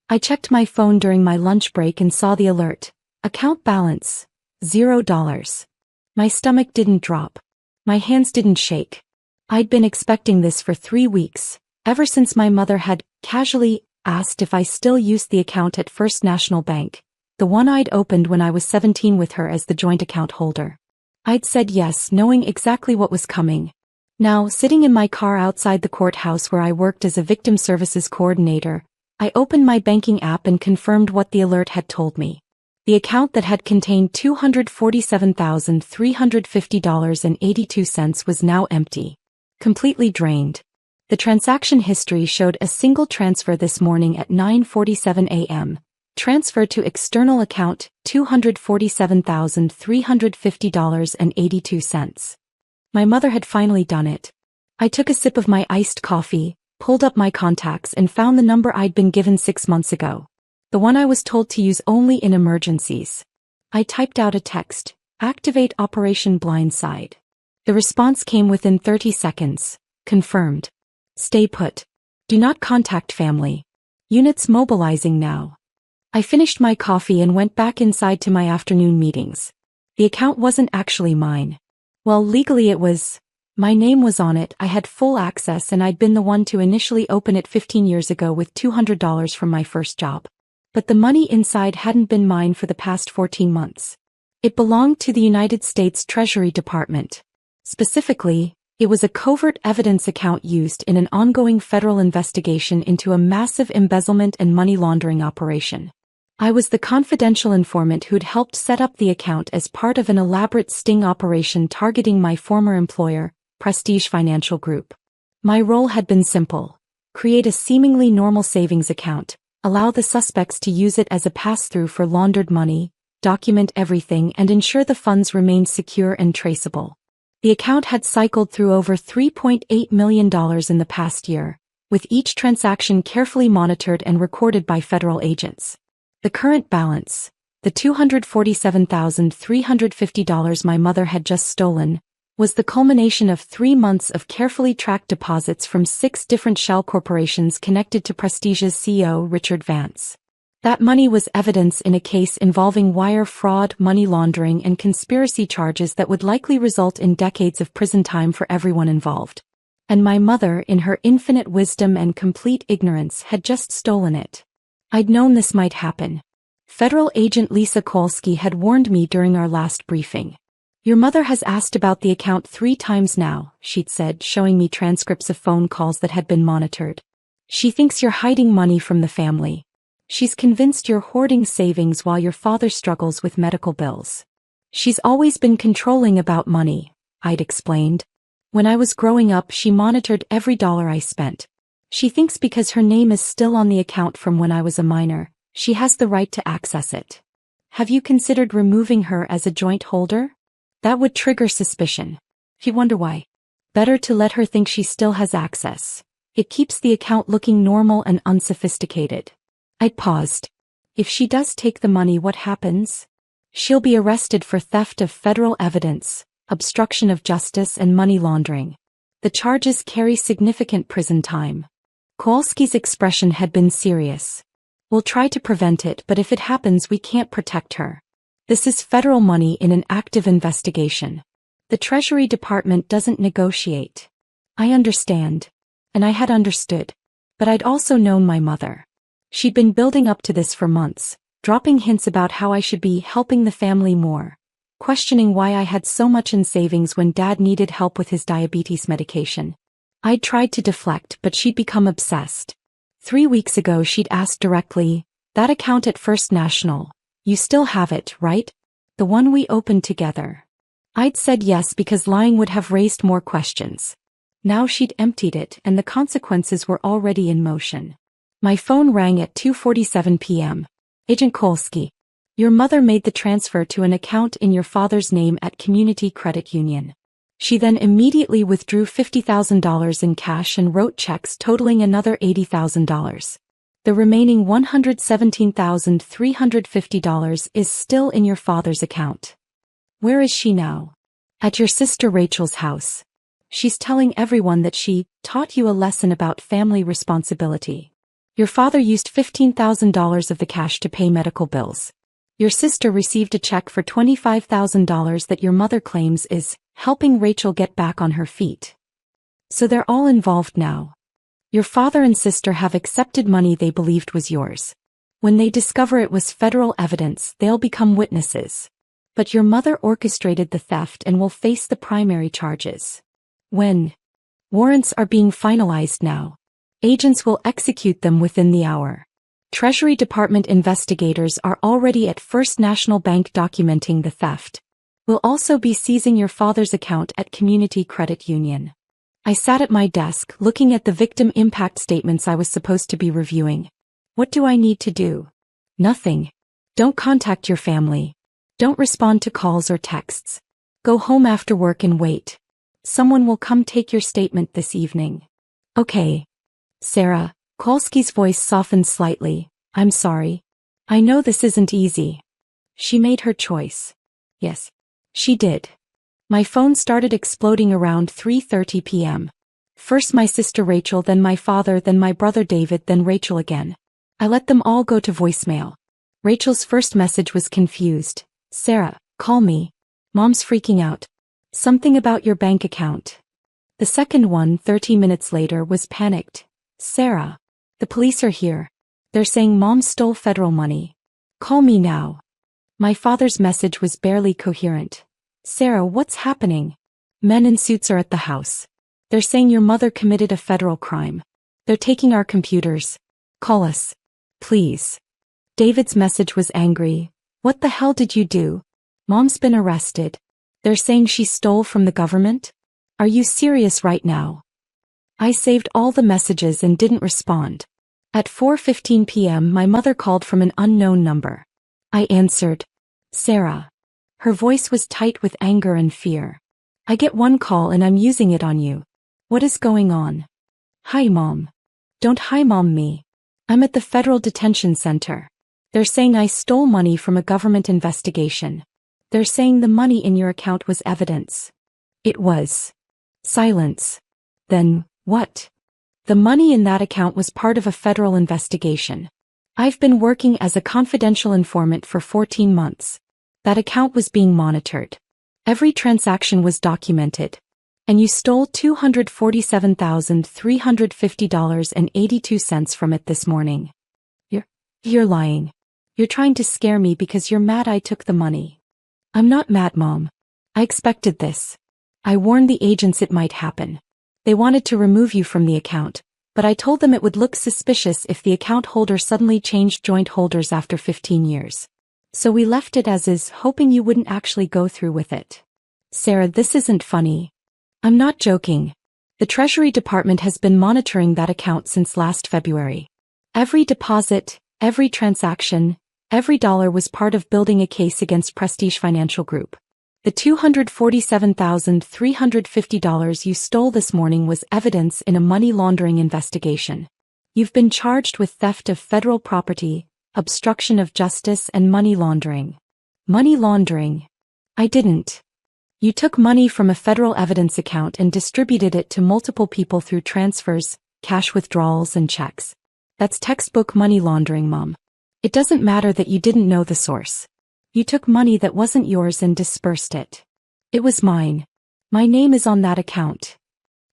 I checked my phone during my lunch break and saw the alert. Account balance, $0. My stomach didn't drop. My hands didn't shake. I'd been expecting this for 3 weeks, ever since my mother had casually asked if I still used the account at First National Bank, the one I'd opened when I was 17 with her as the joint account holder. I'd said yes, knowing exactly what was coming. Now, sitting in my car outside the courthouse where I worked as a victim services coordinator, I opened my banking app and confirmed what the alert had told me. The account that had contained $247,350.82 was now empty. Completely drained. The transaction history showed a single transfer this morning at 9:47 a.m. Transfer to external account, $247,350.82. My mother had finally done it. I took a sip of my iced coffee, pulled up my contacts and found the number I'd been given 6 months ago. The one I was told to use only in emergencies. I typed out a text, "Activate Operation Blindside." The response came within 30 seconds. Confirmed. Stay put. Do not contact family. Units mobilizing now. I finished my coffee and went back inside to my afternoon meetings. The account wasn't actually mine. Well, legally it was. My name was on it, I had full access, and I'd been the one to initially open it 15 years ago with $200 from my first job. But the money inside hadn't been mine for the past 14 months. It belonged to the United States Treasury Department. Specifically, it was a covert evidence account used in an ongoing federal investigation into a massive embezzlement and money laundering operation. I was the confidential informant who'd helped set up the account as part of an elaborate sting operation targeting my former employer, Prestige Financial Group. My role had been simple: create a seemingly normal savings account, allow the suspects to use it as a pass-through for laundered money, document everything and ensure the funds remained secure and traceable. The account had cycled through over $3.8 million in the past year, with each transaction carefully monitored and recorded by federal agents. The current balance, the $247,350 my mother had just stolen, was the culmination of 3 months of carefully tracked deposits from 6 different shell corporations connected to Prestige's CEO Richard Vance. That money was evidence in a case involving wire fraud, money laundering and conspiracy charges that would likely result in decades of prison time for everyone involved. And my mother, in her infinite wisdom and complete ignorance, had just stolen it. I'd known this might happen. Federal agent Lisa Kolsky had warned me during our last briefing. "Your mother has asked about the account 3 times now," she'd said, showing me transcripts of phone calls that had been monitored. "She thinks you're hiding money from the family. She's convinced you're hoarding savings while your father struggles with medical bills. She's always been controlling about money," I'd explained. "When I was growing up, she monitored every dollar I spent. She thinks because her name is still on the account from when I was a minor, she has the right to access it. Have you considered removing her as a joint holder? That would trigger suspicion. You wonder why? Better to let her think she still has access. It keeps the account looking normal and unsophisticated." I paused. "If she does take the money, what happens?" "She'll be arrested for theft of federal evidence, obstruction of justice and money laundering. The charges carry significant prison time." Kowalski's expression had been serious. "We'll try to prevent it, but if it happens, we can't protect her. This is federal money in an active investigation. The Treasury Department doesn't negotiate." I understand. And I had understood. But I'd also known my mother. She'd been building up to this for months, dropping hints about how I should be helping the family more, questioning why I had so much in savings when Dad needed help with his diabetes medication. I'd tried to deflect, but she'd become obsessed. 3 weeks ago she'd asked directly, "That account at First National, you still have it, right? The one we opened together?" I'd said yes because lying would have raised more questions. Now she'd emptied it and the consequences were already in motion. My phone rang at 2:47 p.m. "Agent Kolsky, your mother made the transfer to an account in your father's name at Community Credit Union. She then immediately withdrew $50,000 in cash and wrote checks totaling another $80,000. The remaining $117,350 is still in your father's account. Where is she now?" "At your sister Rachel's house. She's telling everyone that she taught you a lesson about family responsibility." Your father used $15,000 of the cash to pay medical bills. Your sister received a check for $25,000 that your mother claims is helping Rachel get back on her feet. So they're all involved now. Your father and sister have accepted money they believed was yours. When they discover it was federal evidence, they'll become witnesses. But your mother orchestrated the theft and will face the primary charges. When warrants are being finalized now, agents will execute them within the hour. Treasury Department investigators are already at First National Bank documenting the theft. We'll also be seizing your father's account at Community Credit Union. I sat at my desk looking at the victim impact statements I was supposed to be reviewing. What do I need to do? Nothing. Don't contact your family. Don't respond to calls or texts. Go home after work and wait. Someone will come take your statement this evening. Okay. Sarah, Kolsky's voice softened slightly. I'm sorry. I know this isn't easy. She made her choice. Yes, she did. My phone started exploding around 3:30 p.m. First my sister Rachel, then my father, then my brother David, then Rachel again. I let them all go to voicemail. Rachel's first message was confused. Sarah, call me. Mom's freaking out. Something about your bank account. The second one, 30 minutes later, was panicked. Sarah, the police are here. They're saying Mom stole federal money. Call me now. My father's message was barely coherent. Sarah, what's happening? Men in suits are at the house. They're saying your mother committed a federal crime. They're taking our computers. Call us. Please. David's message was angry. What the hell did you do? Mom's been arrested. They're saying she stole from the government? Are you serious right now? I saved all the messages and didn't respond. At 4:15 p.m. my mother called from an unknown number. I answered. Sarah. Her voice was tight with anger and fear. I get one call and I'm using it on you. What is going on? Hi Mom. Don't hi Mom me. I'm at the Federal Detention Center. They're saying I stole money from a government investigation. They're saying the money in your account was evidence. It was. Silence. Then, what? The money in that account was part of a federal investigation. I've been working as a confidential informant for 14 months. That account was being monitored. Every transaction was documented. And you stole $247,350.82 from it this morning. You're lying. You're trying to scare me because you're mad I took the money. I'm not mad, Mom. I expected this. I warned the agents it might happen. They wanted to remove you from the account, but I told them it would look suspicious if the account holder suddenly changed joint holders after 15 years. So we left it as is, hoping you wouldn't actually go through with it. Sarah, this isn't funny. I'm not joking. The Treasury Department has been monitoring that account since last February. Every deposit, every transaction, every dollar was part of building a case against Prestige Financial Group. The $247,350 you stole this morning was evidence in a money laundering investigation. You've been charged with theft of federal property, obstruction of justice, and money laundering. Money laundering? I didn't. You took money from a federal evidence account and distributed it to multiple people through transfers, cash withdrawals, and checks. That's textbook money laundering, Mom. It doesn't matter that you didn't know the source. You took money that wasn't yours and dispersed it. It was mine. My name is on that account.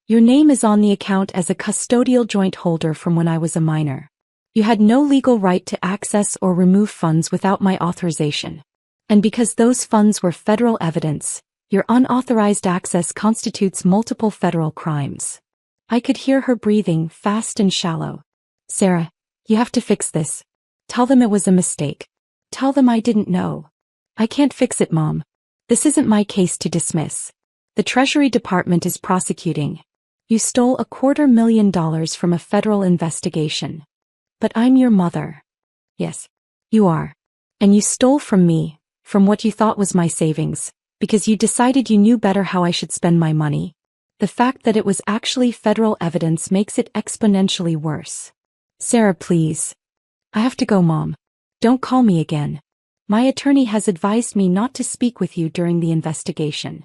Your name is on the account as a custodial joint holder from when I was a minor. You had no legal right to access or remove funds without my authorization. And because those funds were federal evidence, your unauthorized access constitutes multiple federal crimes. I could hear her breathing, fast and shallow. Sarah, you have to fix this. Tell them it was a mistake. Tell them I didn't know. I can't fix it, Mom. This isn't my case to dismiss. The Treasury Department is prosecuting. You stole $250,000 from a federal investigation. But I'm your mother. Yes, you are. And you stole from me, from what you thought was my savings, because you decided you knew better how I should spend my money. The fact that it was actually federal evidence makes it exponentially worse. Sarah, please. I have to go, Mom. Don't call me again. My attorney has advised me not to speak with you during the investigation.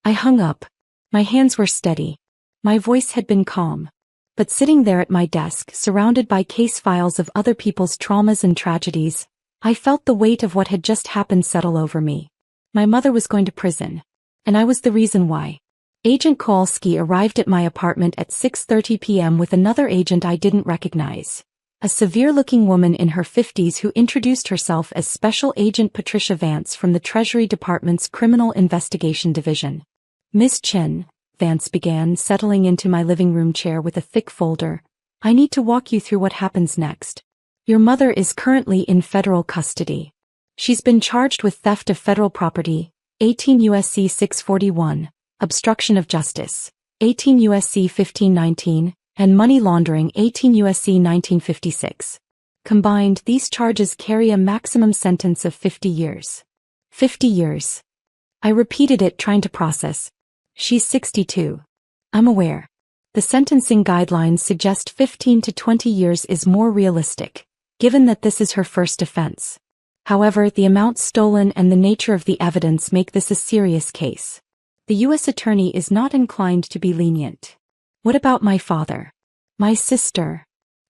I hung up. My hands were steady. My voice had been calm. But sitting there at my desk, surrounded by case files of other people's traumas and tragedies, I felt the weight of what had just happened settle over me. My mother was going to prison. And I was the reason why. Agent Kowalski arrived at my apartment at 6:30 p.m. with another agent I didn't recognize. A severe-looking woman in her 50s who introduced herself as Special Agent Patricia Vance from the Treasury Department's Criminal Investigation Division. "Miss Chen," Vance began, settling into my living room chair with a thick folder, "I need to walk you through what happens next. Your mother is currently in federal custody. She's been charged with theft of federal property, 18 U.S.C. 641, obstruction of justice, 18 U.S.C. 1519, and money laundering, 18 U.S.C. 1956. Combined, these charges carry a maximum sentence of 50 years. 50 years. I repeated it, trying to process. She's 62. I'm aware. The sentencing guidelines suggest 15 to 20 years is more realistic, given that this is her first offense. However, the amount stolen and the nature of the evidence make this a serious case. The U.S. Attorney is not inclined to be lenient. What about my father? My sister?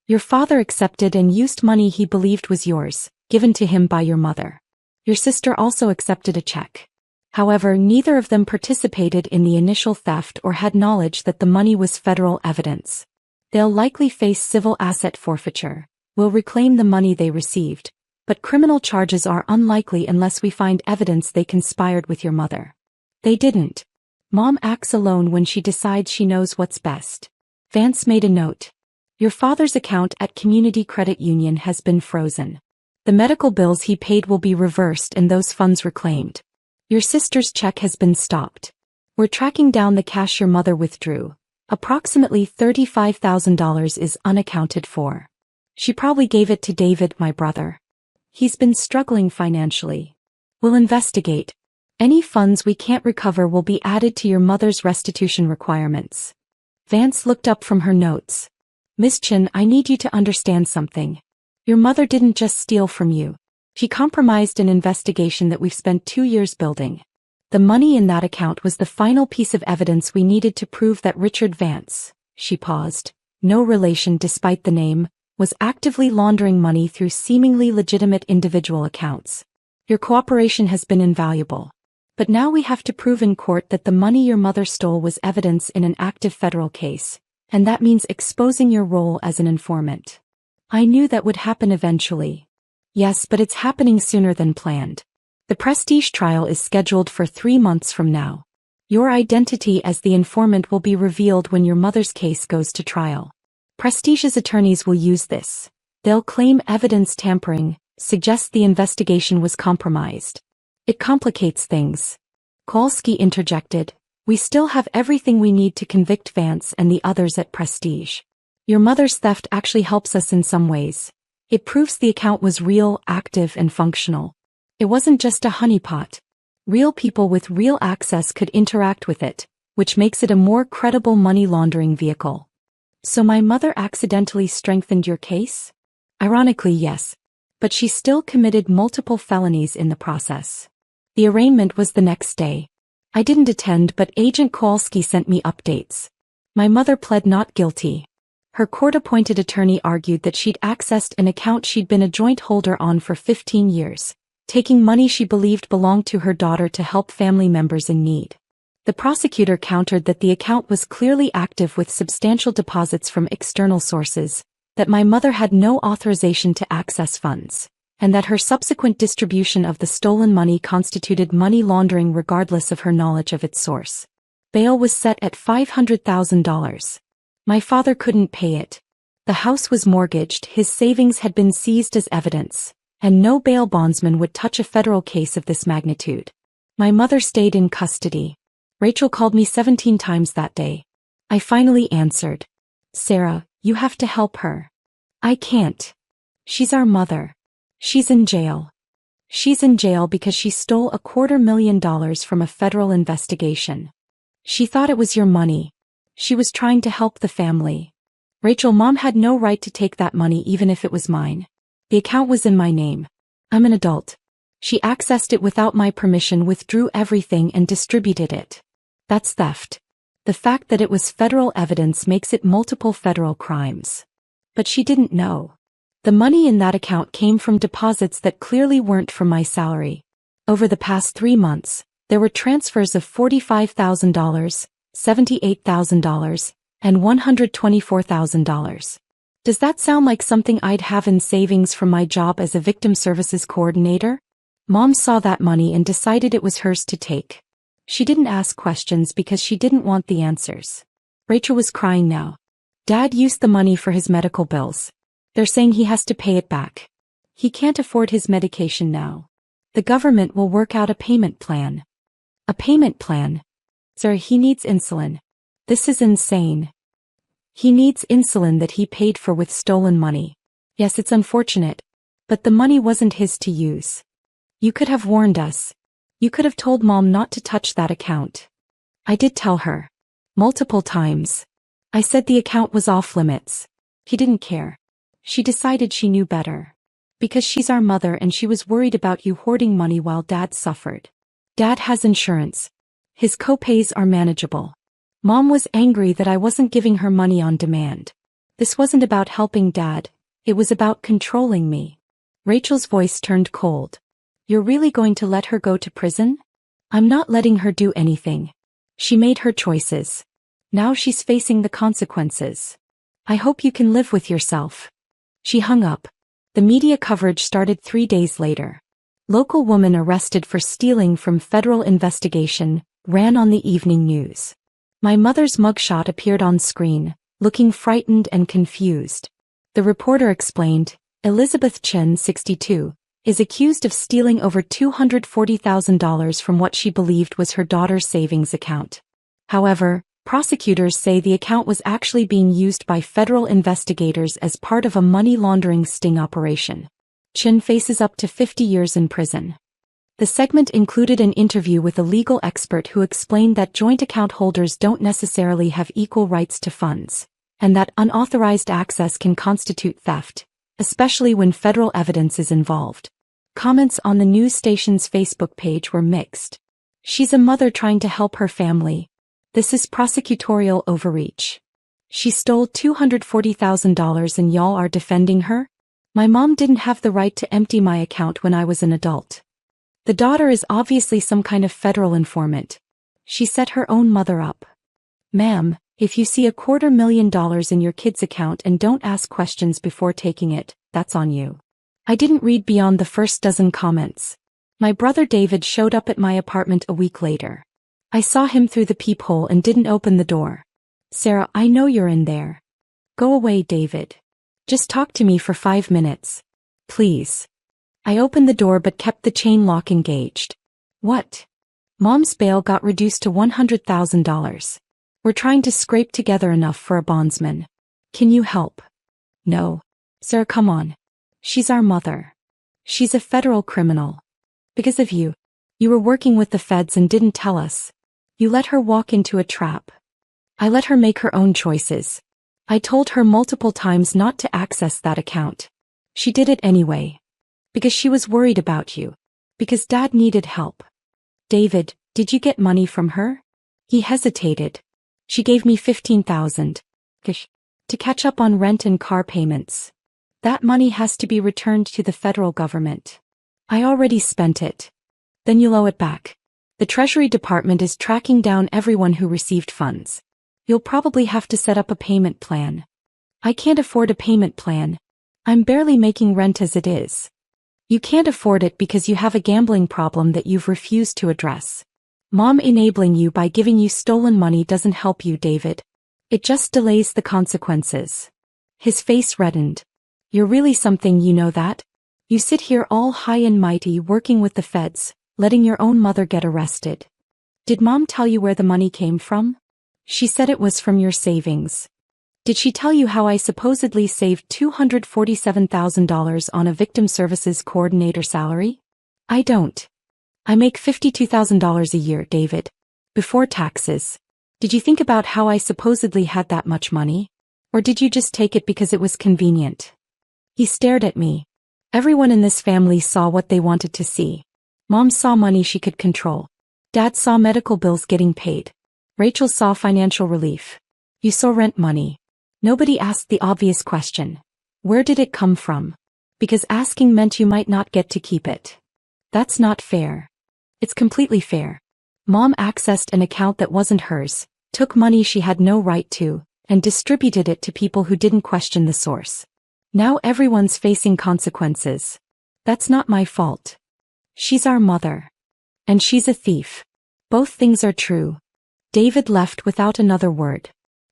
Your father accepted and used money he believed was yours, given to him by your mother. Your sister also accepted a check. However, neither of them participated in the initial theft or had knowledge that the money was federal evidence. They'll likely face civil asset forfeiture, will reclaim the money they received, but criminal charges are unlikely unless we find evidence they conspired with your mother. They didn't. Mom acts alone when she decides she knows what's best. Vance made a note. Your father's account at Community Credit Union has been frozen. The medical bills he paid will be reversed and those funds reclaimed. Your sister's check has been stopped. We're tracking down the cash your mother withdrew. Approximately $35,000 is unaccounted for. She probably gave it to David, my brother. He's been struggling financially. We'll investigate. Any funds we can't recover will be added to your mother's restitution requirements. Vance looked up from her notes. Miss Chen, I need you to understand something. Your mother didn't just steal from you. She compromised an investigation that we've spent 2 years building. The money in that account was the final piece of evidence we needed to prove that Richard Vance, she paused, no relation despite the name, was actively laundering money through seemingly legitimate individual accounts. Your cooperation has been invaluable. But now we have to prove in court that the money your mother stole was evidence in an active federal case, and that means exposing your role as an informant. I knew that would happen eventually. Yes, but it's happening sooner than planned. The Prestige trial is scheduled for 3 months from now. Your identity as the informant will be revealed when your mother's case goes to trial. Prestige's attorneys will use this. They'll claim evidence tampering, suggest the investigation was compromised. It complicates things. Kowalski interjected. We still have everything we need to convict Vance and the others at Prestige. Your mother's theft actually helps us in some ways. It proves the account was real, active, and functional. It wasn't just a honeypot. Real people with real access could interact with it, which makes it a more credible money laundering vehicle. So my mother accidentally strengthened your case? Ironically, yes. But she still committed multiple felonies in the process. The arraignment was the next day. I didn't attend, but Agent Kowalski sent me updates. My mother pled not guilty. Her court-appointed attorney argued that she'd accessed an account she'd been a joint holder on for 15 years, taking money she believed belonged to her daughter to help family members in need. The prosecutor countered that the account was clearly active with substantial deposits from external sources, that my mother had no authorization to access funds, and that her subsequent distribution of the stolen money constituted money laundering regardless of her knowledge of its source. Bail was set at $500,000. My father couldn't pay it. The house was mortgaged, his savings had been seized as evidence, and no bail bondsman would touch a federal case of this magnitude. My mother stayed in custody. Rachel called me 17 times that day. I finally answered. Sarah, you have to help her. I can't. She's our mother. She's in jail. She's in jail because she stole $250,000 from a federal investigation. She thought it was your money. She was trying to help the family. Rachel, Mom had no right to take that money even if it was mine. The account was in my name. I'm an adult. She accessed it without my permission, withdrew everything and distributed it. That's theft. The fact that it was federal evidence makes it multiple federal crimes. But she didn't know. The money in that account came from deposits that clearly weren't from my salary. Over the past 3 months, there were transfers of $45,000, $78,000, and $124,000. Does that sound like something I'd have in savings from my job as a victim services coordinator? Mom saw that money and decided it was hers to take. She didn't ask questions because she didn't want the answers. Rachel was crying now. Dad used the money for his medical bills. They're saying he has to pay it back. He can't afford his medication now. The government will work out a payment plan. A payment plan? Sir, he needs insulin. This is insane. He needs insulin that he paid for with stolen money. Yes, it's unfortunate, but the money wasn't his to use. You could have warned us. You could have told Mom not to touch that account. I did tell her. Multiple times. I said the account was off limits. He didn't care. She decided she knew better. Because she's our mother and she was worried about you hoarding money while Dad suffered. Dad has insurance. His co-pays are manageable. Mom was angry that I wasn't giving her money on demand. This wasn't about helping Dad. It was about controlling me. Rachel's voice turned cold. You're really going to let her go to prison? I'm not letting her do anything. She made her choices. Now she's facing the consequences. I hope you can live with yourself. She hung up. The media coverage started 3 days later. Local woman arrested for stealing from federal investigation, ran on the evening news. My mother's mugshot appeared on screen, looking frightened and confused. The reporter explained, Elizabeth Chen, 62, is accused of stealing over $240,000 from what she believed was her daughter's savings account. However, prosecutors say the account was actually being used by federal investigators as part of a money laundering sting operation. Chen faces up to 50 years in prison. The segment included an interview with a legal expert who explained that joint account holders don't necessarily have equal rights to funds, and that unauthorized access can constitute theft, especially when federal evidence is involved. Comments on the news station's Facebook page were mixed. She's a mother trying to help her family. This is prosecutorial overreach. She stole $240,000 and y'all are defending her? My mom didn't have the right to empty my account when I was an adult. The daughter is obviously some kind of federal informant. She set her own mother up. Ma'am, if you see $250,000 in your kid's account and don't ask questions before taking it, that's on you. I didn't read beyond the first dozen comments. My brother David showed up at my apartment a week later. I saw him through the peephole and didn't open the door. Sarah, I know you're in there. Go away, David. Just talk to me for 5 minutes. Please. I opened the door but kept the chain lock engaged. What? Mom's bail got reduced to $100,000. We're trying to scrape together enough for a bondsman. Can you help? No. Sarah, come on. She's our mother. She's a federal criminal. Because of you. You were working with the feds and didn't tell us. You let her walk into a trap. I let her make her own choices. I told her multiple times not to access that account. She did it anyway. Because she was worried about you. Because Dad needed help. David, did you get money from her? He hesitated. She gave me $15,000. To catch up on rent and car payments. That money has to be returned to the federal government. I already spent it. Then you'll owe it back. The Treasury Department is tracking down everyone who received funds. You'll probably have to set up a payment plan. I can't afford a payment plan. I'm barely making rent as it is. You can't afford it because you have a gambling problem that you've refused to address. Mom enabling you by giving you stolen money doesn't help you, David. It just delays the consequences. His face reddened. You're really something, you know that? You sit here all high and mighty working with the feds, letting your own mother get arrested. Did Mom tell you where the money came from? She said it was from your savings. Did she tell you how I supposedly saved $247,000 on a victim services coordinator salary? I don't. I make $52,000 a year, David. Before taxes. Did you think about how I supposedly had that much money? Or did you just take it because it was convenient? He stared at me. Everyone in this family saw what they wanted to see. Mom saw money she could control. Dad saw medical bills getting paid. Rachel saw financial relief. You saw rent money. Nobody asked the obvious question. Where did it come from? Because asking meant you might not get to keep it. That's not fair. It's completely fair. Mom accessed an account that wasn't hers, took money she had no right to, and distributed it to people who didn't question the source. Now everyone's facing consequences. That's not my fault. She's our mother. And she's a thief. Both things are true. David left without another word.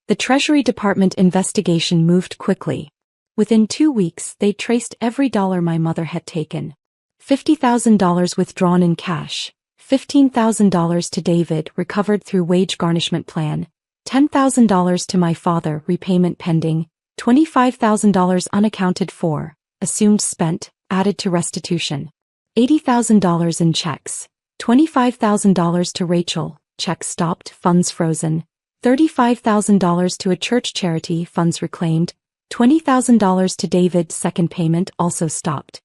The Treasury Department investigation moved quickly. Within 2 weeks, they traced every dollar my mother had taken. $50,000 withdrawn in cash, $15,000 to David recovered through wage garnishment plan, $10,000 to my father repayment pending, $25,000 unaccounted for, assumed spent, added to restitution. $80,000 in checks, $25,000 to Rachel, checks stopped, funds frozen, $35,000 to a church charity, funds reclaimed, $20,000 to David, second payment also stopped.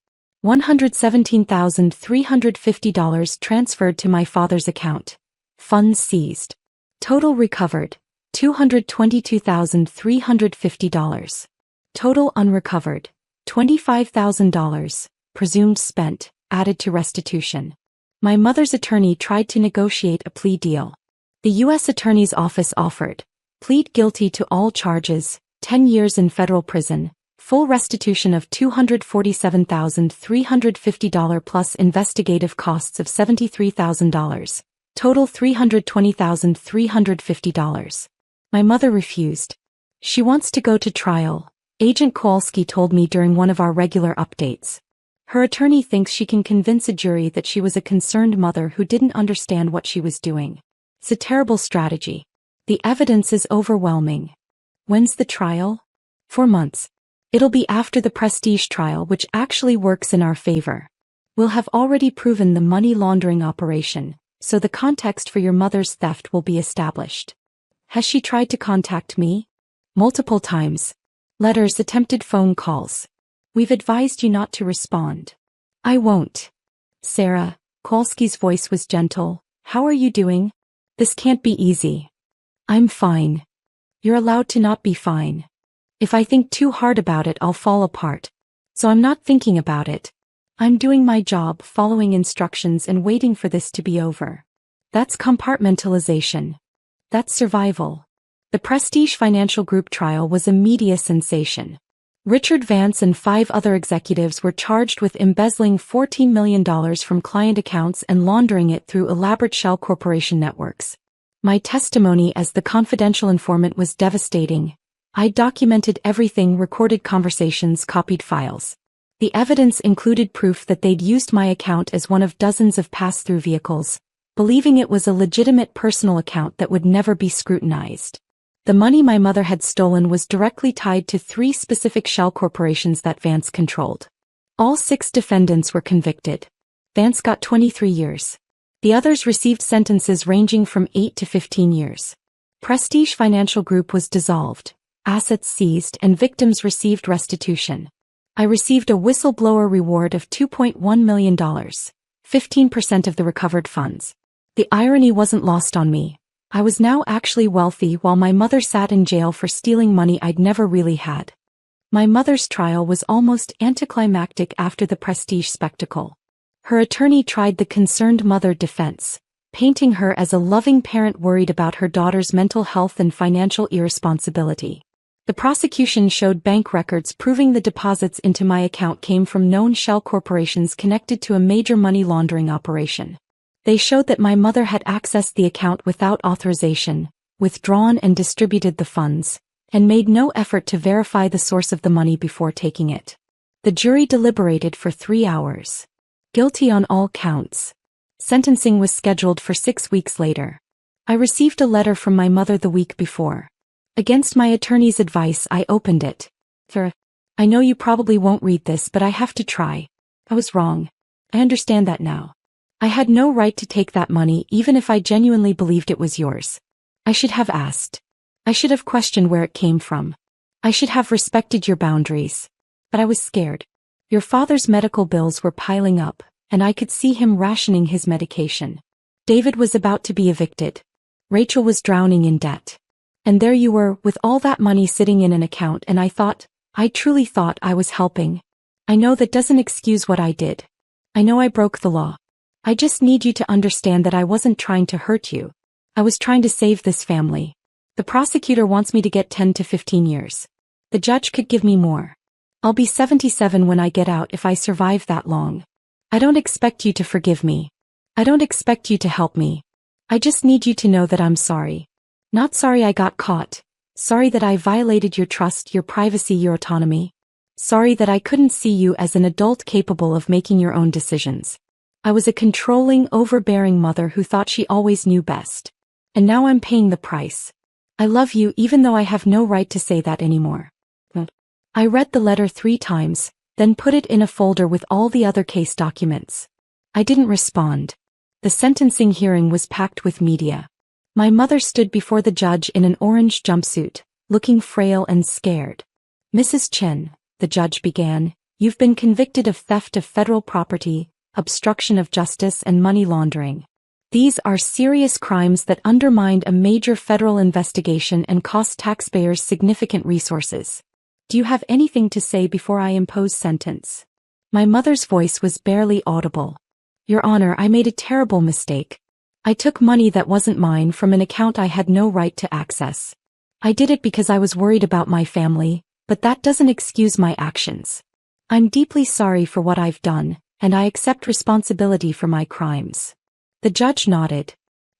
$117,350 transferred to my father's account. Funds seized. Total recovered, $222,350. Total unrecovered, $25,000, presumed spent, added to restitution. My mother's attorney tried to negotiate a plea deal. The U.S. Attorney's Office offered, plead guilty to all charges, 10 years in federal prison, full restitution of $247,350 plus investigative costs of $73,000, total $320,350. My mother refused. She wants to go to trial, Agent Kowalski told me during one of our regular updates. Her attorney thinks she can convince a jury that she was a concerned mother who didn't understand what she was doing. It's a terrible strategy. The evidence is overwhelming. When's the trial? 4 months. It'll be after the Prestige trial, which actually works in our favor. We'll have already proven the money laundering operation, so the context for your mother's theft will be established. Has she tried to contact me? Multiple times. Letters, attempted phone calls. We've advised you not to respond. I won't. Sarah, Kowalski's voice was gentle. How are you doing? This can't be easy. I'm fine. You're allowed to not be fine. If I think too hard about it, I'll fall apart. So I'm not thinking about it. I'm doing my job, following instructions and waiting for this to be over. That's compartmentalization. That's survival. The Prestige Financial Group trial was a media sensation. Richard Vance and 5 other executives were charged with embezzling $14 million from client accounts and laundering it through elaborate shell corporation networks. My testimony as the confidential informant was devastating. I documented everything, recorded conversations, copied files. The evidence included proof that they'd used my account as one of dozens of pass-through vehicles, believing it was a legitimate personal account that would never be scrutinized. The money my mother had stolen was directly tied to 3 specific shell corporations that Vance controlled. All 6 defendants were convicted. Vance got 23 years. The others received sentences ranging from 8 to 15 years. Prestige Financial Group was dissolved, assets seized, and victims received restitution. I received a whistleblower reward of $2.1 million, 15% of the recovered funds. The irony wasn't lost on me. I was now actually wealthy while my mother sat in jail for stealing money I'd never really had. My mother's trial was almost anticlimactic after the Prestige spectacle. Her attorney tried the concerned mother defense, painting her as a loving parent worried about her daughter's mental health and financial irresponsibility. The prosecution showed bank records proving the deposits into my account came from known shell corporations connected to a major money laundering operation. They showed that my mother had accessed the account without authorization, withdrawn and distributed the funds, and made no effort to verify the source of the money before taking it. The jury deliberated for 3 hours. Guilty on all counts. Sentencing was scheduled for 6 weeks later. I received a letter from my mother the week before. Against my attorney's advice, I opened it. I know you probably won't read this, but I have to try. I was wrong. I understand that now. I had no right to take that money even if I genuinely believed it was yours. I should have asked. I should have questioned where it came from. I should have respected your boundaries. But I was scared. Your father's medical bills were piling up, and I could see him rationing his medication. David was about to be evicted. Rachel was drowning in debt. And there you were, with all that money sitting in an account, and I truly thought I was helping. I know that doesn't excuse what I did. I know I broke the law. I just need you to understand that I wasn't trying to hurt you. I was trying to save this family. The prosecutor wants me to get 10 to 15 years. The judge could give me more. I'll be 77 when I get out if I survive that long. I don't expect you to forgive me. I don't expect you to help me. I just need you to know that I'm sorry. Not sorry I got caught. Sorry that I violated your trust, your privacy, your autonomy. Sorry that I couldn't see you as an adult capable of making your own decisions. I was a controlling, overbearing mother who thought she always knew best. And now I'm paying the price. I love you even though I have no right to say that anymore. I read the letter 3 times, then put it in a folder with all the other case documents. I didn't respond. The sentencing hearing was packed with media. My mother stood before the judge in an orange jumpsuit, looking frail and scared. Mrs. Chen, the judge began, you've been convicted of theft of federal property, obstruction of justice, and money laundering. These are serious crimes that undermined a major federal investigation and cost taxpayers significant resources. Do you have anything to say before I impose sentence? My mother's voice was barely audible. Your Honor, I made a terrible mistake. I took money that wasn't mine from an account I had no right to access. I did it because I was worried about my family, but that doesn't excuse my actions. I'm deeply sorry for what I've done, and I accept responsibility for my crimes. The judge nodded.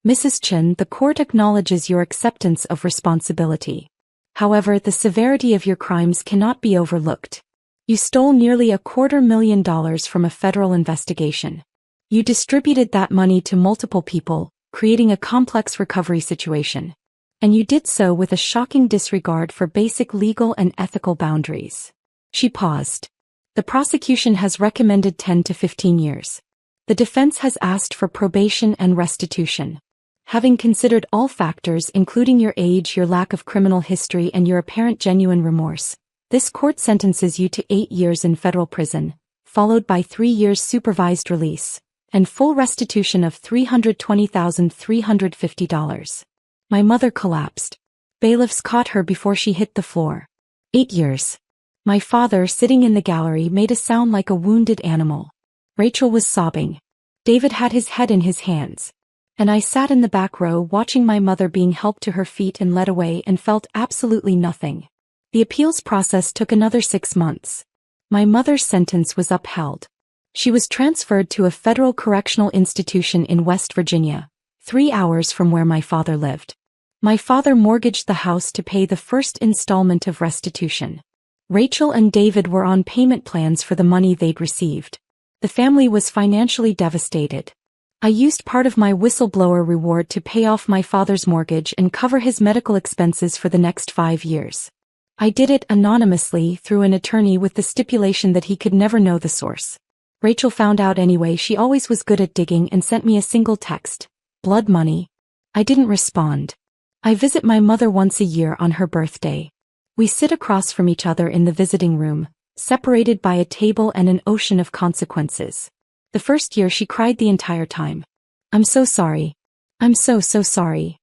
Mrs. Chen, the court acknowledges your acceptance of responsibility. However, the severity of your crimes cannot be overlooked. You stole nearly $250,000 from a federal investigation. You distributed that money to multiple people, creating a complex recovery situation. And you did so with a shocking disregard for basic legal and ethical boundaries. She paused. The prosecution has recommended 10 to 15 years. The defense has asked for probation and restitution. Having considered all factors including your age, your lack of criminal history, and your apparent genuine remorse, this court sentences you to 8 years in federal prison, followed by 3 years supervised release, and full restitution of $320,350. My mother collapsed. Bailiffs caught her before she hit the floor. 8 years. My father, sitting in the gallery, made a sound like a wounded animal. Rachel was sobbing. David had his head in his hands. And I sat in the back row watching my mother being helped to her feet and led away and felt absolutely nothing. The appeals process took another 6 months. My mother's sentence was upheld. She was transferred to a federal correctional institution in West Virginia, 3 hours from where my father lived. My father mortgaged the house to pay the first installment of restitution. Rachel and David were on payment plans for the money they'd received. The family was financially devastated. I used part of my whistleblower reward to pay off my father's mortgage and cover his medical expenses for the next 5 years. I did it anonymously through an attorney with the stipulation that he could never know the source. Rachel found out anyway. She always was good at digging and sent me a single text. Blood money. I didn't respond. I visit my mother once a year on her birthday. We sit across from each other in the visiting room, separated by a table and an ocean of consequences. The first year she cried the entire time. I'm so sorry. I'm so sorry.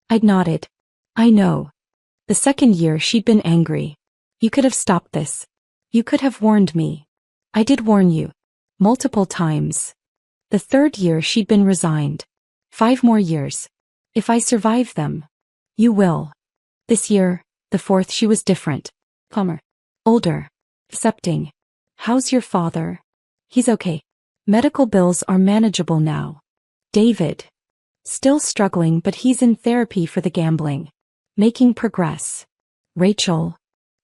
I'd nodded. I know. The second year she'd been angry. You could have stopped this. You could have warned me. I did warn you. Multiple times. The third year she'd been resigned. 5 more years. If I survive them. You will. This year, the fourth, she was different. Calmer. Older. Accepting. How's your father? He's okay. Medical bills are manageable now. David. Still struggling, but he's in therapy for the gambling. Making progress. Rachel.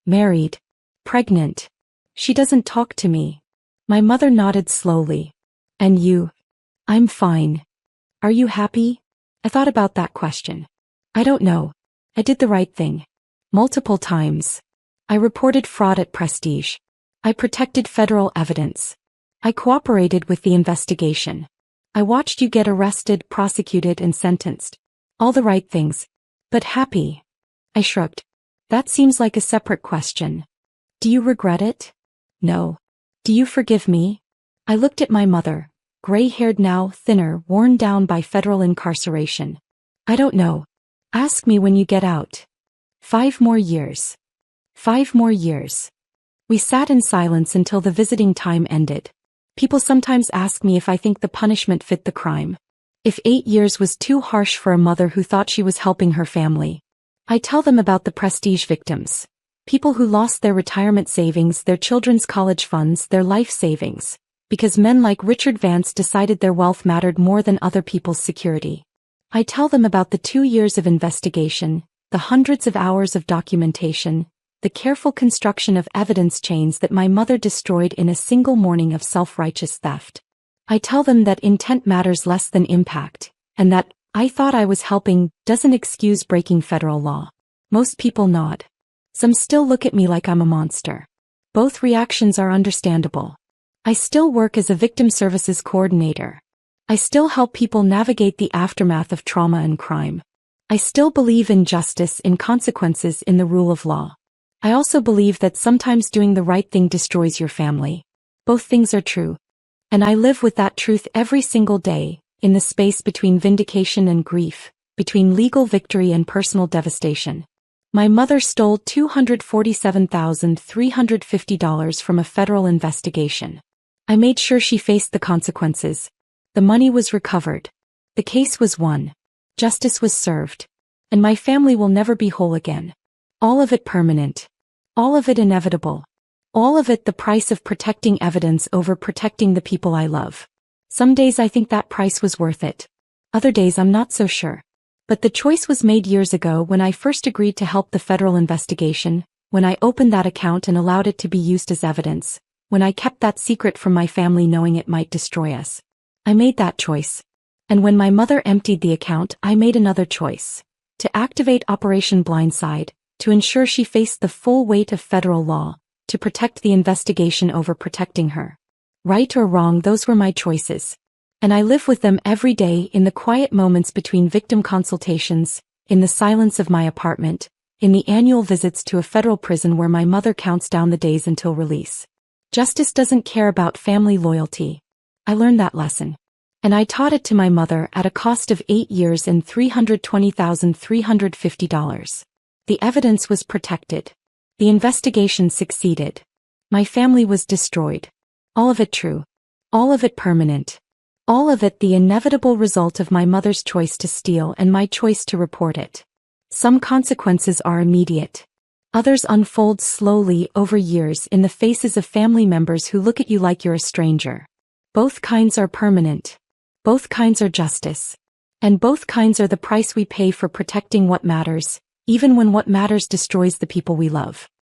Married. Pregnant. She doesn't talk to me. My mother nodded slowly. And you? I'm fine. Are you happy? I thought about that question. I don't know. I did the right thing. Multiple times. I reported fraud at Prestige. I protected federal evidence. I cooperated with the investigation. I watched you get arrested, prosecuted, and sentenced. All the right things. But happy? I shrugged. That seems like a separate question. Do you regret it? No. Do you forgive me? I looked at my mother, gray-haired now, thinner, worn down by federal incarceration. I don't know. Ask me when you get out. 5 more years. 5 more years. We sat in silence until the visiting time ended. People sometimes ask me if I think the punishment fit the crime. If 8 years was too harsh for a mother who thought she was helping her family. I tell them about the prestige victims. People who lost their retirement savings, their children's college funds, their life savings. Because men like Richard Vance decided their wealth mattered more than other people's security. I tell them about the 2 years of investigation, the hundreds of hours of documentation, the careful construction of evidence chains that my mother destroyed in a single morning of self-righteous theft. I tell them that intent matters less than impact, and that I thought I was helping doesn't excuse breaking federal law. Most people nod. Some still look at me like I'm a monster. Both reactions are understandable. I still work as a victim services coordinator. I still help people navigate the aftermath of trauma and crime. I still believe in justice, in consequences, in the rule of law. I also believe that sometimes doing the right thing destroys your family. Both things are true. And I live with that truth every single day, in the space between vindication and grief, between legal victory and personal devastation. My mother stole $247,350 from a federal investigation. I made sure she faced the consequences. The money was recovered. The case was won. Justice was served. And my family will never be whole again. All of it permanent. All of it inevitable. All of it the price of protecting evidence over protecting the people I love. Some days I think that price was worth it. Other days I'm not so sure. But the choice was made years ago when I first agreed to help the federal investigation, when I opened that account and allowed it to be used as evidence, when I kept that secret from my family knowing it might destroy us. I made that choice. And when my mother emptied the account, I made another choice. To activate Operation Blindside, to ensure she faced the full weight of federal law, to protect the investigation over protecting her. Right or wrong, those were my choices. And I live with them every day in the quiet moments between victim consultations, in the silence of my apartment, in the annual visits to a federal prison where my mother counts down the days until release. Justice doesn't care about family loyalty. I learned that lesson. And I taught it to my mother at a cost of 8 years and $320,350. The evidence was protected. The investigation succeeded. My family was destroyed. All of it true. All of it permanent. All of it the inevitable result of my mother's choice to steal and my choice to report it. Some consequences are immediate. Others unfold slowly over years in the faces of family members who look at you like you're a stranger. Both kinds are permanent. Both kinds are justice. And both kinds are the price we pay for protecting what matters, even when what matters destroys the people we love.